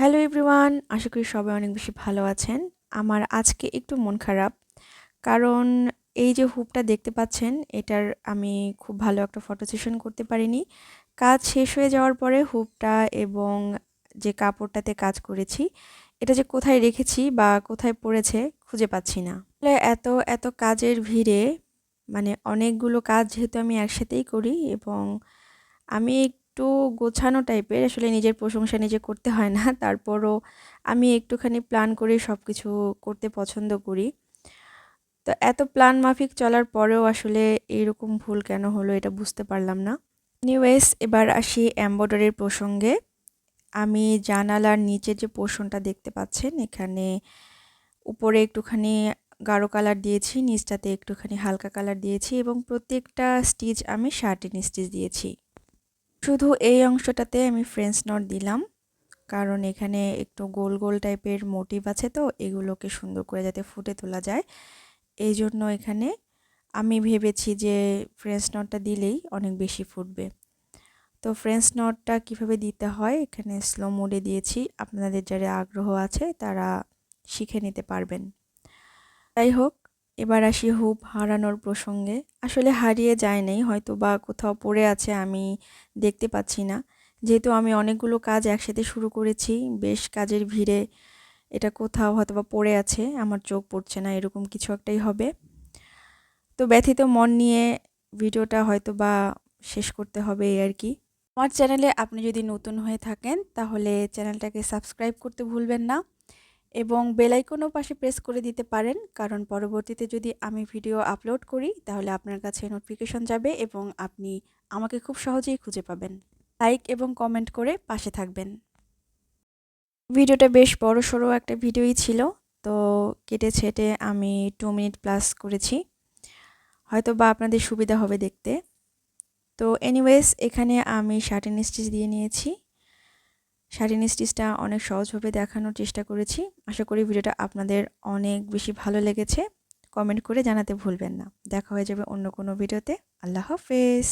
Hello everyone, আশা করি সবাই অনেক বেশি ভালো আছেন। আমার আজকে একটু মন খারাপ, কারণ এই যে হুপটা দেখতে পাচ্ছেন, এটার আমি খুব ভালো একটা ফটো সেশন করতে পারিনি। কাজ শেষ হয়ে যাওয়ার পরে হুপটা এবং যে কাপড়টাতে কাজ করেছি, এটা যে কোথায় রেখেছি বা কোথায় পড়েছে খুঁজে পাচ্ছি না। আসলে এত এত কাজের ভিড়ে, মানে অনেকগুলো কাজ যেহেতু আমি একসাথেই করি এবং আমি একটু গোছানো টাইপের, আসলে নিজের প্রশংসা নিজে করতে হয় না। তারপরও আমি একটুখানি প্ল্যান করে সব কিছু করতে পছন্দ করি। তো এত প্ল্যান মাফিক চলার পরেও আসলে এইরকম ভুল কেন হলো এটা বুঝতে পারলাম না। এনিওয়েজ, এবার আসি এমব্রয়ডারির প্রসঙ্গে। আমি জানালার নিচে যে পোর্শনটা দেখতে পাচ্ছেন, এখানে উপরে একটুখানি গাঢ় কালার দিয়েছি, নিচটাতে একটুখানি হালকা কালার দিয়েছি এবং প্রত্যেকটা স্টিচ আমি শার্টিন স্টিচ দিয়েছি। শুধু এই অংশটাতে আমি ফ্রেঞ্চ নট দিলাম, কারণ এখানে একটু গোল গোল টাইপের মোটিভ আছে, তো এগুলোকে সুন্দর করে যাতে ফুটে তোলা যায় এই জন্য এখানে আমি ভেবেছি যে ফ্রেঞ্চ নটটা দিলেই অনেক বেশি ফুটবে। তো ফ্রেঞ্চ নটটা কিভাবে দিতে হয় এখানে স্লো মোডে দিয়েছি, আপনাদের যারা আগ্রহ আছে তারা শিখে নিতে পারবেন। যাই হোক, এবার আসি হুপ হারানোর প্রসঙ্গে। আসলে হারিয়ে যায় নাই, হয়তো বা কোথাও পড়ে আছে, আমি দেখতে পাচ্ছি না। যেহেতু আমি অনেকগুলো কাজ একসাথে শুরু করেছি, বেশ কাজের ভিড়ে এটা কোথাও হয়তো বা পড়ে আছে, আমার চোখ পড়ছে না, এরকম কিছু একটাই হবে। তো ব্যথিত মন নিয়ে ভিডিওটা হয়তো বা শেষ করতে হবে এই আর কি। আমার চ্যানেলে আপনি যদি নতুন হয়ে থাকেন তাহলে চ্যানেলটাকে সাবস্ক্রাইব করতে ভুলবেন না এবং বেল আইকনও পাশে প্রেস করে দিতে পারেন, কারণ পরবর্তীতে যদি আমি ভিডিও আপলোড করি তাহলে আপনার কাছে নোটিফিকেশন যাবে এবং আপনি আমাকে খুব সহজেই খুঁজে পাবেন। লাইক এবং কমেন্ট করে পাশে থাকবেন। ভিডিওটা বেশ বড়সড় একটা ভিডিওই ছিল, তো কেটে ছেটে আমি 2 মিনিট প্লাস করেছি, হয়তো বা আপনাদের সুবিধা হবে দেখতে। তো এনিওয়েজ, এখানে আমি শার্টিন স্টিচ দিয়ে নিয়েছি। শার্টিন স্টিচটা অনেক সহজভাবে দেখানোর চেষ্টা করেছি। আশা করি ভিডিওটা আপনাদের অনেক বেশি ভালো লেগেছে। কমেন্ট করে জানাতে ভুলবেন না। দেখা হয়ে যাবে অন্য কোনো ভিডিওতে। আল্লাহ হাফেজ।